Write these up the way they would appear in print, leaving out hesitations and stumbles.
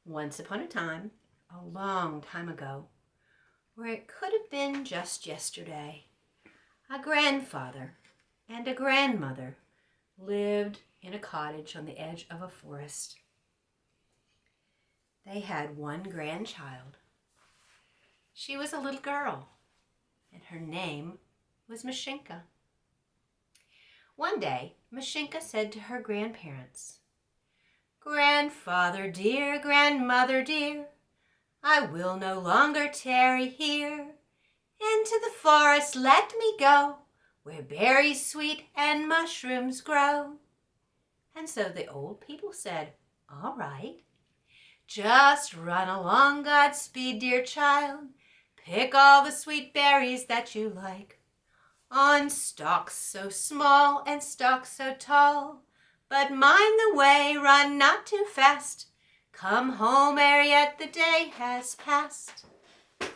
Once upon a time, a long time ago, where it could have been just yesterday, a grandfather and a grandmother lived in a cottage on the edge of a forest. They had one grandchild. She was a little girl, and her name was Mashenka. One day, Mashenka said to her grandparents, "Grandfather dear, grandmother dear, I will no longer tarry here. Into the forest let me go, where berries sweet and mushrooms grow." And so the old people said, "All right. Just run along, Godspeed, dear child. Pick all the sweet berries that you like, on stalks so small and stalks so tall. But mind the way, run not too fast. Come home ere yet the day has passed."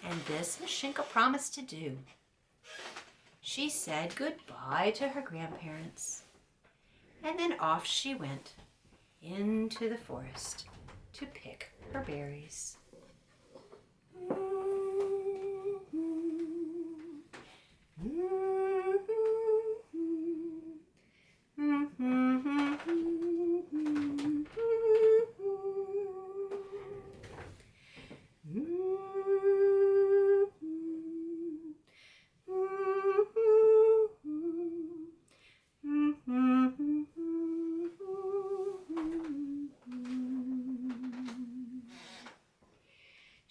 And this Mashenka promised to do. She said goodbye to her grandparents, and then off she went into the forest to pick her berries.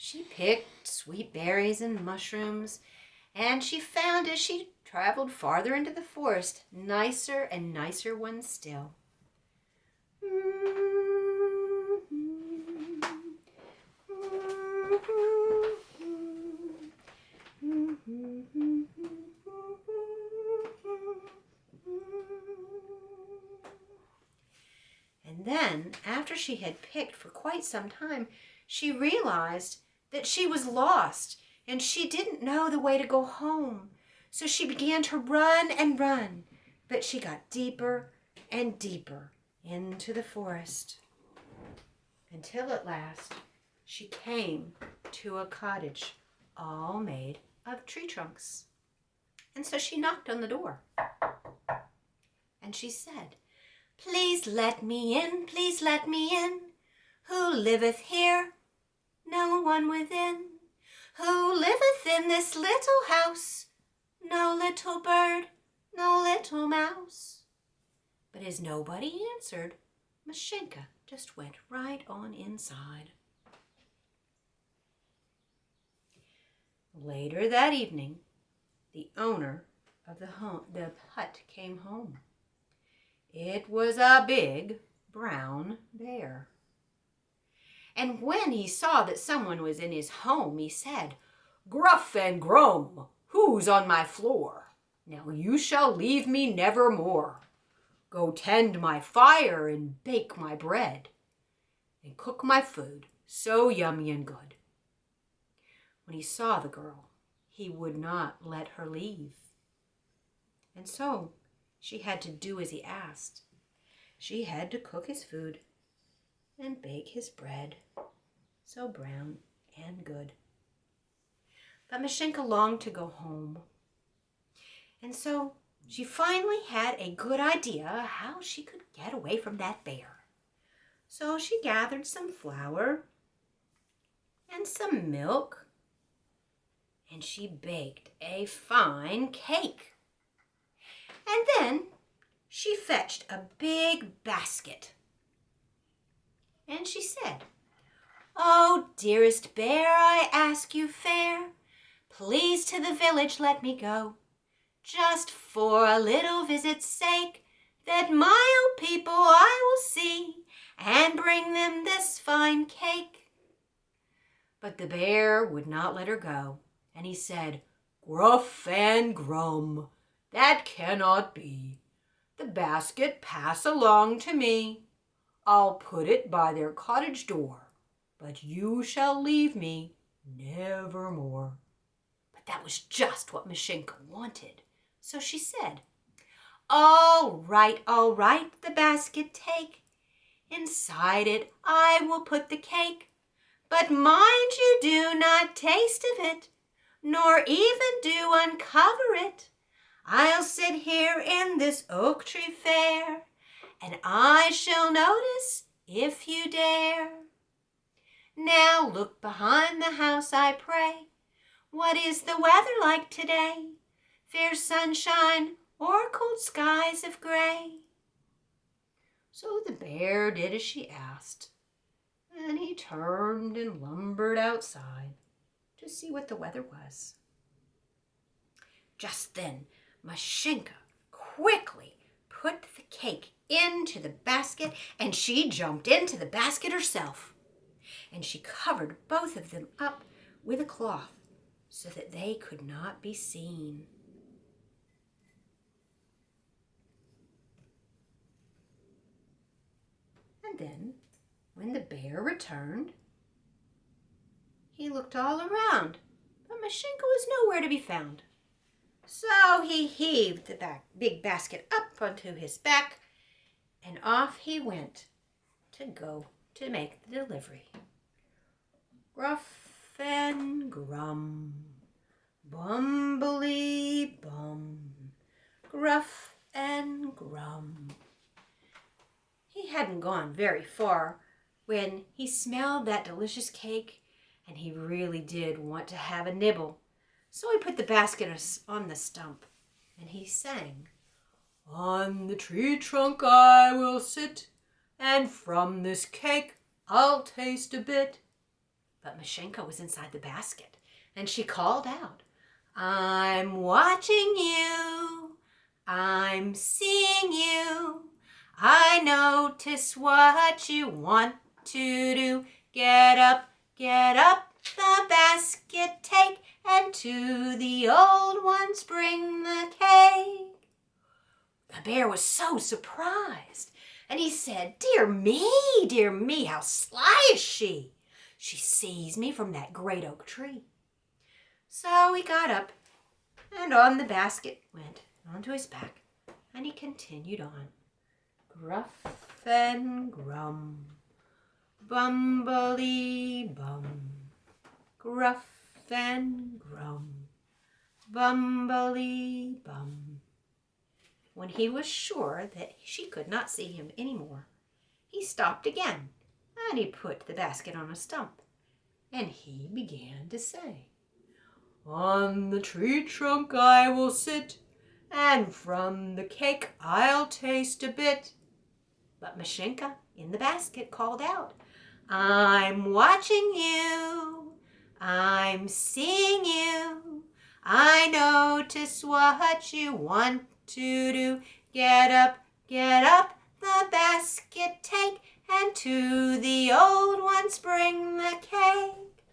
She picked sweet berries and mushrooms, and she found as she traveled farther into the forest, nicer and nicer ones still. And then, after she had picked for quite some time, she realized that she was lost and she didn't know the way to go home. So she began to run and run, but she got deeper and deeper into the forest until at last she came to a cottage all made of tree trunks. And so she knocked on the door and she said, "Please let me in, please let me in. Who liveth here? No one within. Who liveth in this little house? No little bird, no little mouse." But as nobody answered, Mashenka just went right on inside. Later that evening, the owner of the hut came home. It was a big brown bear. And when he saw that someone was in his home, he said, "Gruff and grum, who's on my floor? Now you shall leave me nevermore. Go tend my fire and bake my bread, and cook my food so yummy and good." When he saw the girl, he would not let her leave. And so she had to do as he asked. She had to cook his food and bake his bread, so brown and good. But Mashenka longed to go home. And so she finally had a good idea how she could get away from that bear. So she gathered some flour and some milk, and she baked a fine cake. And then she fetched a big basket. And she said, "Oh, dearest bear, I ask you fair, please to the village let me go, just for a little visit's sake, that my old people I will see, and bring them this fine cake." But the bear would not let her go, and he said, "Gruff and grum, that cannot be. The basket pass along to me. I'll put it by their cottage door, but you shall leave me nevermore." But that was just what Mashenka wanted. So she said, all right, the basket take. Inside it I will put the cake. But mind you do not taste of it, nor even do uncover it. I'll sit here in this oak tree fair, and I shall notice if you dare. Now look behind the house, I pray. What is the weather like today? Fair sunshine or cold skies of gray? So the bear did as she asked, and he turned and lumbered outside to see what the weather was. Just then, Mashenka quickly put the cake into the basket, and she jumped into the basket herself. And she covered both of them up with a cloth so that they could not be seen. And then, when the bear returned, he looked all around, but Mashenka was nowhere to be found. So he heaved the big basket up onto his back, and off he went to go to make the delivery. Gruff and grum, bumbly bum, gruff and grum. He hadn't gone very far when he smelled that delicious cake, and he really did want to have a nibble. So he put the basket on the stump, and he sang, "On the tree trunk I will sit, and from this cake I'll taste a bit." But Mashenka was inside the basket, and she called out, "I'm watching you, I'm seeing you. I notice what you want to do. Get up, the basket take, and to the old ones bring the cake." The bear was so surprised, and he said, dear me, how sly is she? She sees me from that great oak tree." So he got up, and on the basket went onto his back, and he continued on. Gruff and grum, bumbly bum, gruff and grum, bumbly bum. When he was sure that she could not see him any more, he stopped again, and he put the basket on a stump, and he began to say, "On the tree trunk I will sit, and from the cake I'll taste a bit." But Mashenka in the basket called out, "I'm watching you, I'm seeing you. I notice what you want to do. Get up, the basket take, and to the old ones bring the cake."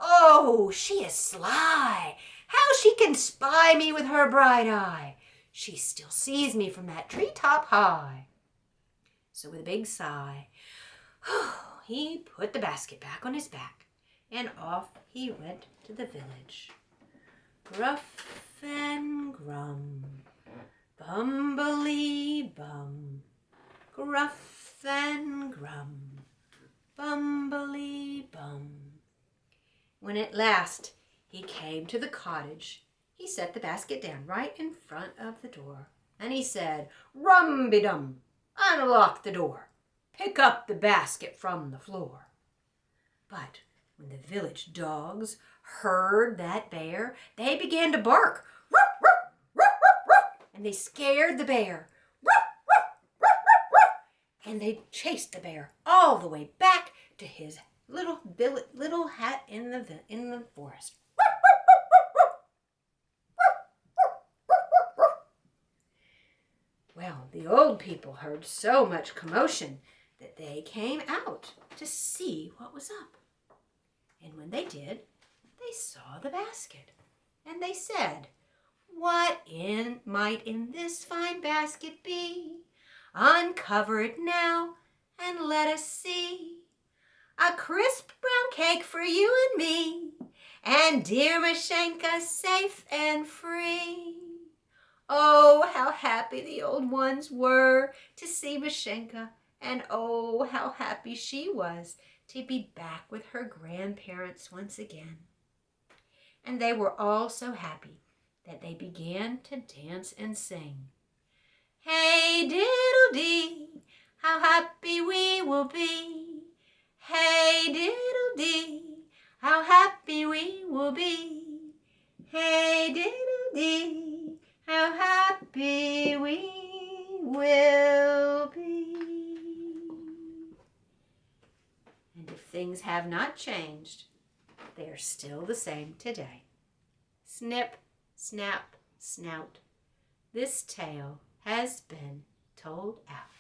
"Oh, she is sly. How she can spy me with her bright eye. She still sees me from that treetop high." So with a big sigh, he put the basket back on his back, and off he went to the village. Gruff and grum, bumbly bum, gruff and grum, bumbly bum. When at last he came to the cottage, he set the basket down right in front of the door, and he said, "Rum-be-dum, unlock the door. Pick up the basket from the floor." But when the village dogs heard that bear, they began to bark, "Ruff, ruff, ruff, ruff, ruff," and they scared the bear. "Ruff, ruff, ruff, ruff, ruff," and they chased the bear all the way back to his little hut in the forest. Well, the old people heard so much commotion that they came out to see what was up. And when they did, they saw the basket, and they said, "What might in this fine basket be? Uncover it now, and let us see. A crisp brown cake for you and me, and dear Mashenka safe and free." Oh, how happy the old ones were to see Mashenka, and oh, how happy she was to be back with her grandparents once again. And they were all so happy that they began to dance and sing. Hey diddle dee, how happy we will be. Hey diddle dee, how happy we will be. Hey diddle dee, how happy we will be. And if things have not changed, they are still the same today. Snip, snap, snout. This tale has been told out.